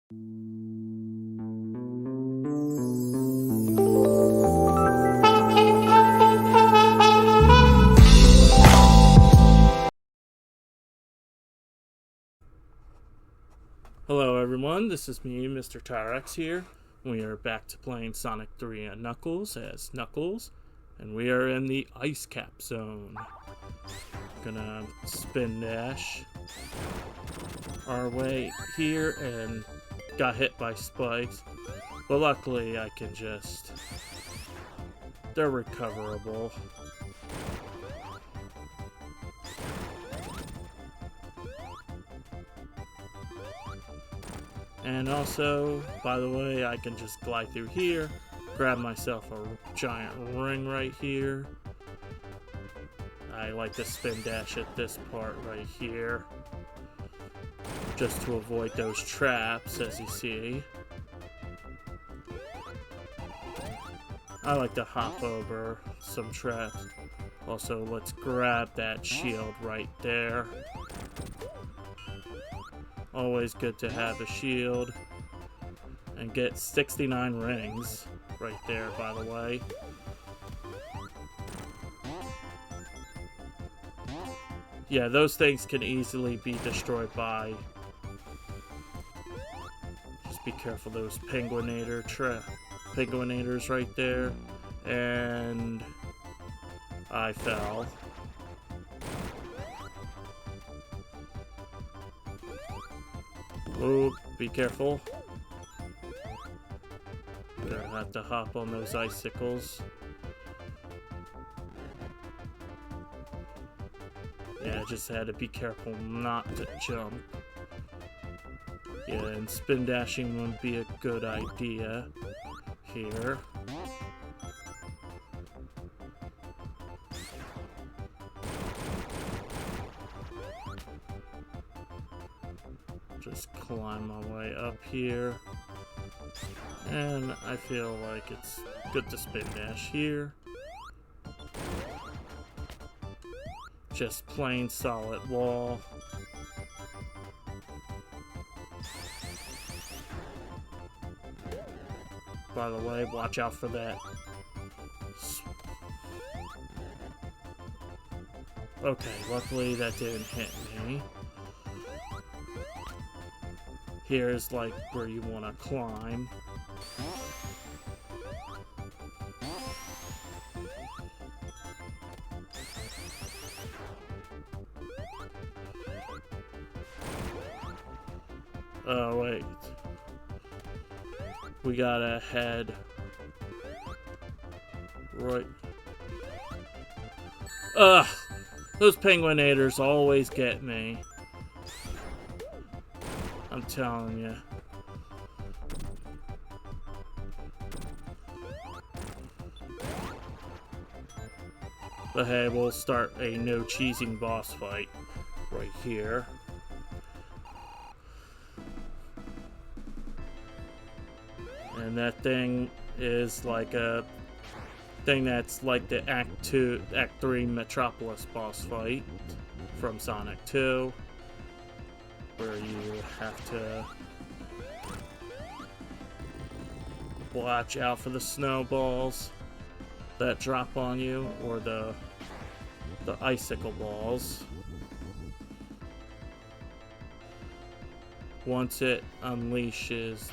Hello everyone, this is me, Mr. Tyrex here. We are back to playing Sonic 3 and Knuckles as Knuckles, and we are in the Ice Cap Zone. Gonna spin dash our way here and got hit by spikes, but luckily I can just... they're recoverable. And also, by the way, I can just glide through here, grab myself a giant ring right here. I like to spin dash at this part right here, just to avoid those traps, as you see. I like to hop over some traps. Also, let's grab that shield right there. Always good to have a shield. And get 69 rings right there, by the way. Yeah, those things can easily be destroyed by... just be careful, those penguinators right there. And... I fell. Oh, be careful. Gonna have to hop on those icicles. Yeah, just had to be careful not to jump. Yeah, and spin dashing wouldn't be a good idea here. Just climb my way up here. And I feel like it's good to spin dash here. Just plain solid wall. By the way, watch out for that. Okay, luckily that didn't hit me. Here's like where you want to climb. Oh wait, we gotta head right. Ugh, those penguinators always get me. I'm telling you. But hey, we'll start a no cheesing boss fight right here. And that thing is like a thing that's like the Act 3 Metropolis boss fight from Sonic 2. Where you have to watch out for the snowballs that drop on you, or the icicle balls. Once it unleashes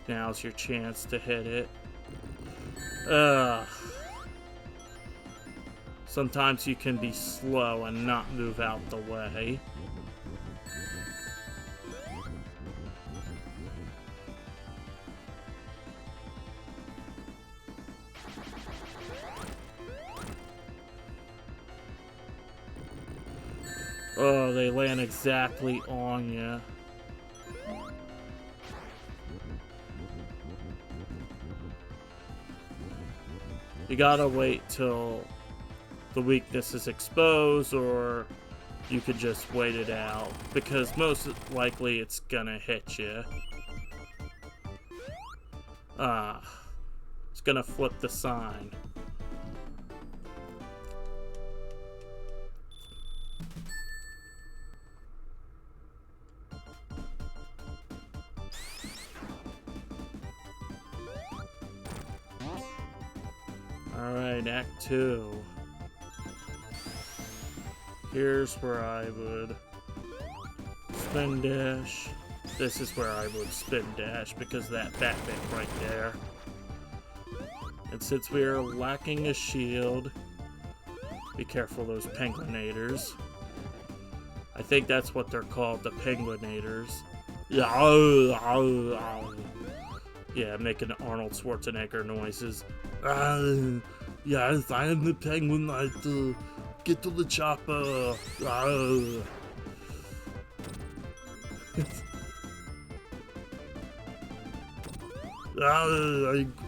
now's your chance to hit it. Sometimes you can be slow and not move out the way. Oh, they land exactly on you. You gotta wait till the weakness is exposed, or you could just wait it out, because most likely it's gonna hit you. It's gonna flip the sign. Alright, Act 2. Here's where I would spin dash. This is where I would spin dash because of that bat bit right there. And since we are lacking a shield, be careful of those penguinators. I think that's what they're called, the penguinators. Yeah, making Arnold Schwarzenegger noises. Yes, I am the penguin knight. Get to the chopper. I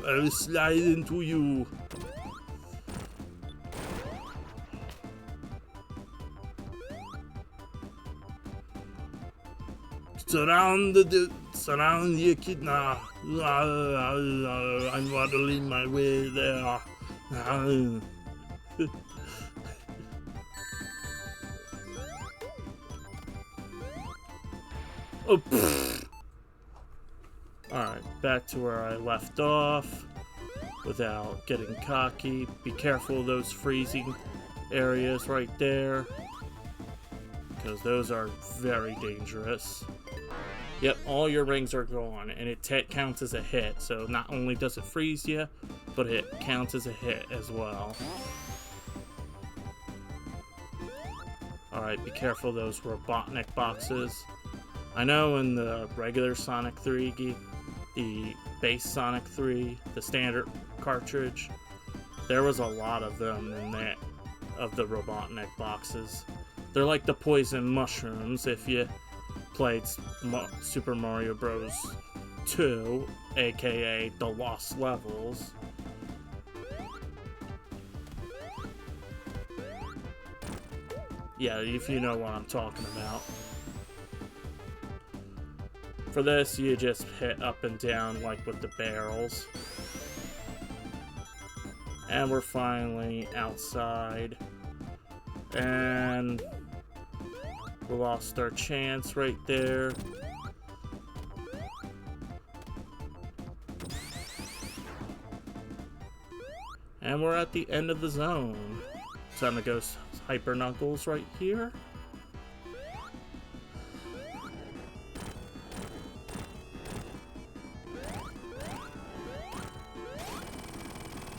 will slide into you. Surround the echidna. I'm waddling my way there. Oh, alright, back to where I left off without getting cocky. Be careful of those freezing areas right there, because those are very dangerous. Yep, all your rings are gone, and it counts as a hit. So not only does it freeze you, but it counts as a hit as well. Alright, be careful of those Robotnik boxes. I know in the regular Sonic 3, the base Sonic 3, the standard cartridge, there was a lot of them in that, of the Robotnik boxes. They're like the poison mushrooms if you played Super Mario Bros. 2, aka the Lost Levels. Yeah, if you know what I'm talking about. For this, you just hit up and down like with the barrels. And we're finally outside. And we lost our chance right there. And we're at the end of the zone. Time to go Hyper Knuckles right here.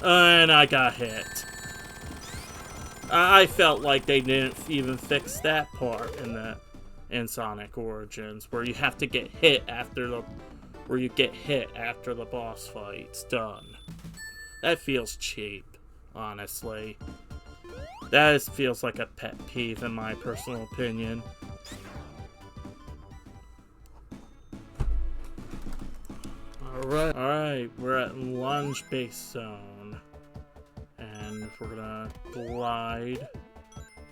And I got hit. I felt like they didn't even fix that part in Sonic Origins, where you have to get hit after the boss fight's done. That feels cheap, honestly. That feels like a pet peeve in my personal opinion. Alright, we're at Lunge Base Zone. And we're gonna glide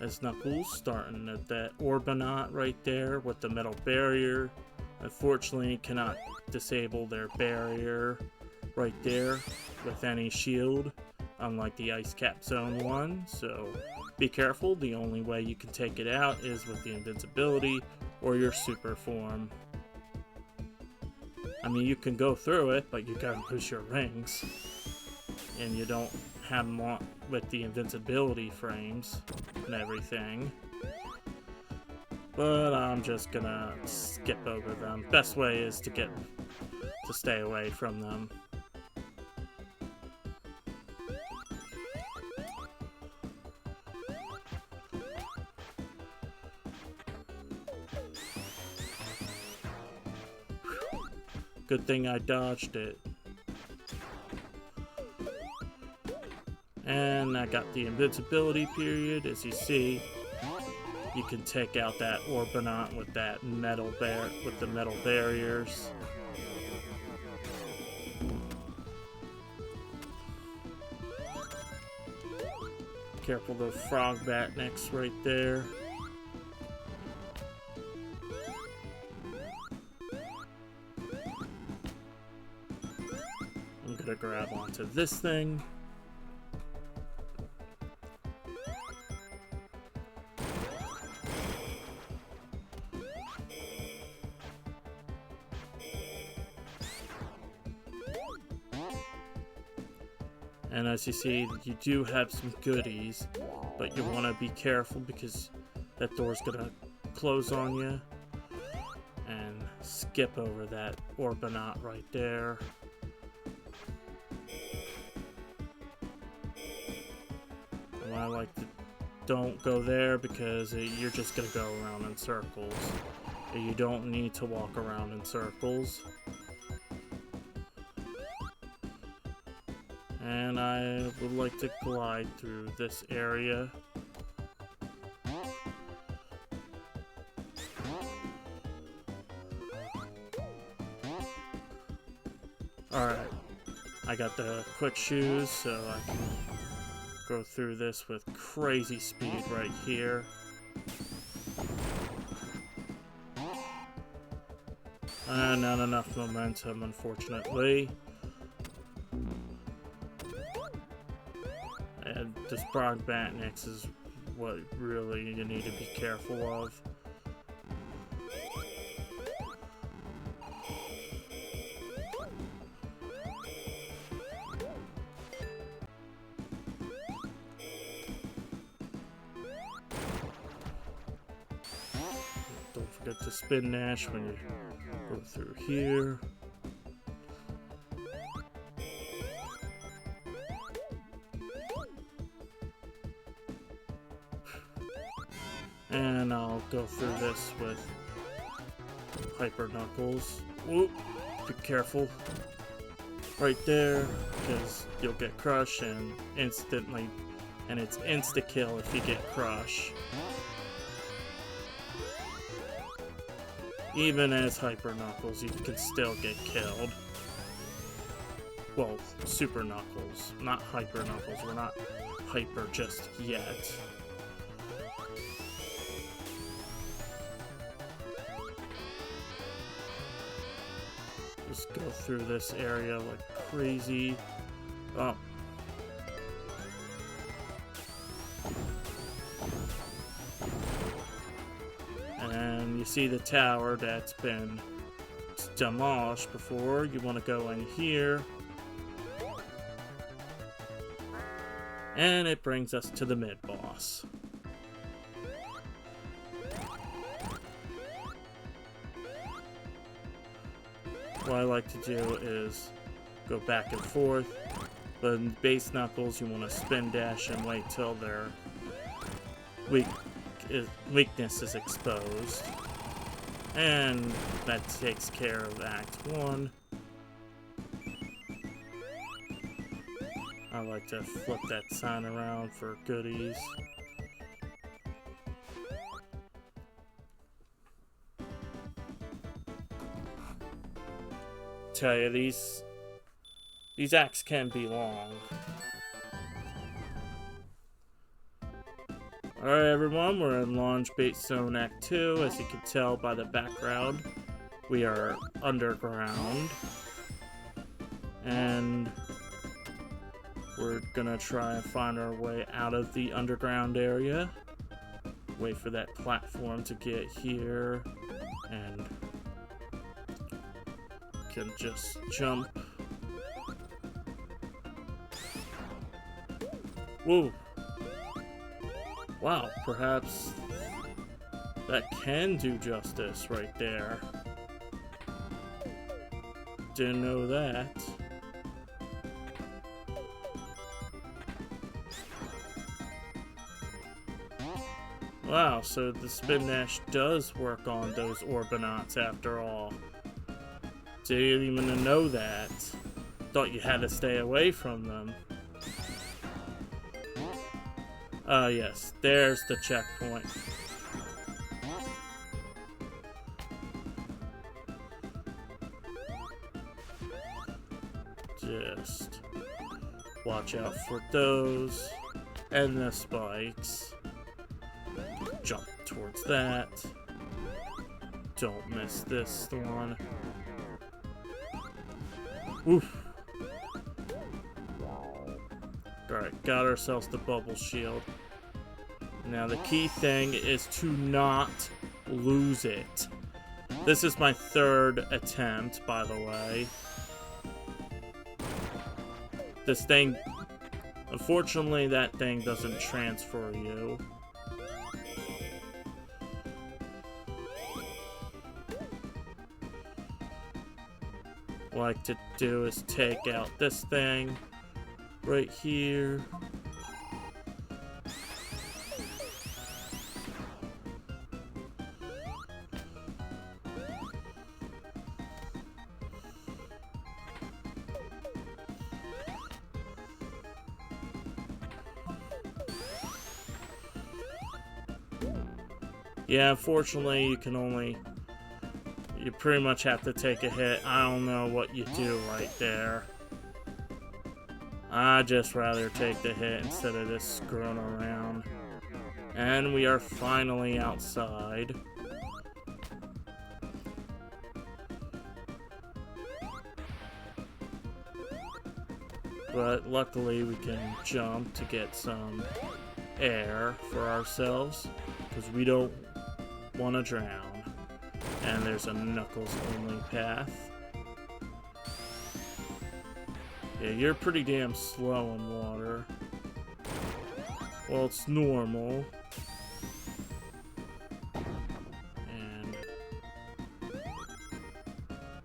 as Knuckles, starting at that Orbinaut right there with the metal barrier. Unfortunately, cannot disable their barrier right there with any shield, unlike the Ice Cap Zone one, so be careful. The only way you can take it out is with the invincibility or your super form. I mean, you can go through it, but you gotta lose your rings. And you don't have them on with the invincibility frames and everything. But I'm just gonna skip over them. Best way is to stay away from them. Good thing I dodged it. And I got the invincibility period. As you see, you can take out that Orbinaut with that metal the metal barriers. Careful the frog batniks right there. I'm gonna grab onto this thing. And as you see, you do have some goodies, but you want to be careful because that door's gonna close on you. And skip over that Orbinaut right there. And I like to don't go there because you're just gonna go around in circles. You don't need to walk around in circles. And I would like to glide through this area. Alright, I got the quick shoes, so I can go through this with crazy speed right here. Not enough momentum, unfortunately. And this Knux is what really you need to be careful of. Don't forget to spin dash when you go through here. And I'll go through this with Hyper Knuckles. Whoop! Be careful. Right there, because you'll get crushed and instantly, and it's insta-kill if you get crushed. Even as Hyper Knuckles, you can still get killed. Well, Super Knuckles, not Hyper Knuckles. We're not Hyper just yet. Just go through this area like crazy. Oh. And you see the tower that's been demolished before. You want to go in here. And it brings us to the mid-boss. What I like to do is go back and forth. But in base Knuckles, you want to spin dash and wait till their weakness is exposed. And that takes care of Act 1. I like to flip that sign around for goodies. Tell you, these acts can be long. Alright everyone, we're in Launch Bait Zone Act 2. As you can tell by the background, we are underground. And we're gonna try and find our way out of the underground area. Wait for that platform to get here. And can just jump. Whoa. Wow, perhaps that can do justice right there. Didn't know that. Wow, so the spin dash does work on those Orbinauts after all. Didn't even know that. Thought you had to stay away from them. Yes, there's the checkpoint. Just watch out for those and the spikes. Jump towards that. Don't miss this one. Oof. Alright, got ourselves the bubble shield. Now the key thing is to not lose it. This is my third attempt, by the way. This thing Unfortunately, that thing doesn't transfer you. What I like to do is take out this thing right here. Yeah, unfortunately, you pretty much have to take a hit. I don't know what you do right there. I'd just rather take the hit instead of just screwing around. And we are finally outside. But luckily we can jump to get some air for ourselves, because we don't want to drown. And there's a Knuckles only path. Yeah, you're pretty damn slow in water. Well, it's normal. And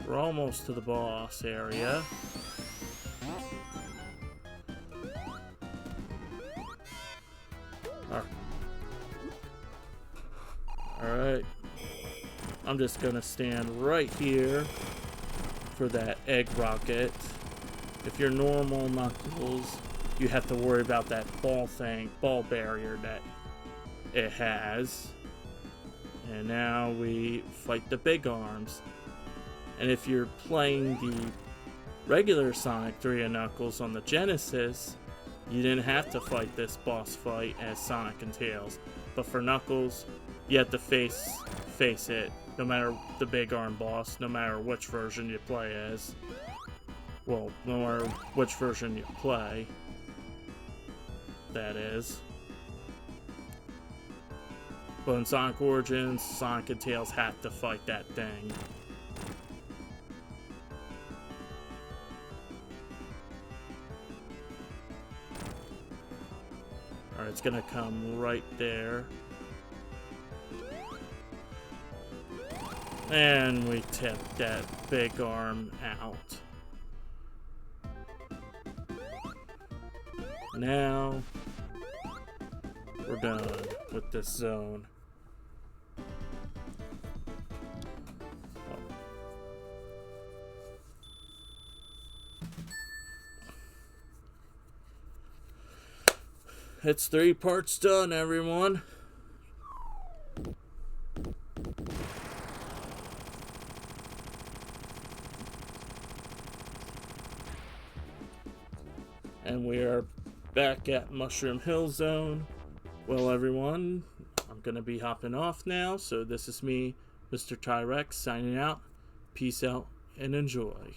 we're almost to the boss area. Alright. I'm just gonna stand right here for that egg rocket. If you're normal Knuckles, you have to worry about that ball barrier that it has. And now we fight the big arms. And if you're playing the regular Sonic 3 and Knuckles on the Genesis, you didn't have to fight this boss fight as Sonic and Tails. But for Knuckles, you have to face it, no matter the big arm boss, no matter which version you play as. Well, no matter which version you play, that is. But in Sonic Origins, Sonic and Tails have to fight that thing. Alright, it's gonna come right there. And we tip that big arm out. Now, we're done with this zone. It's 3 parts done, everyone. And we are back at Mushroom Hill Zone. Well, everyone, I'm going to be hopping off now. So this is me, Mr. Tyrex, signing out. Peace out and enjoy.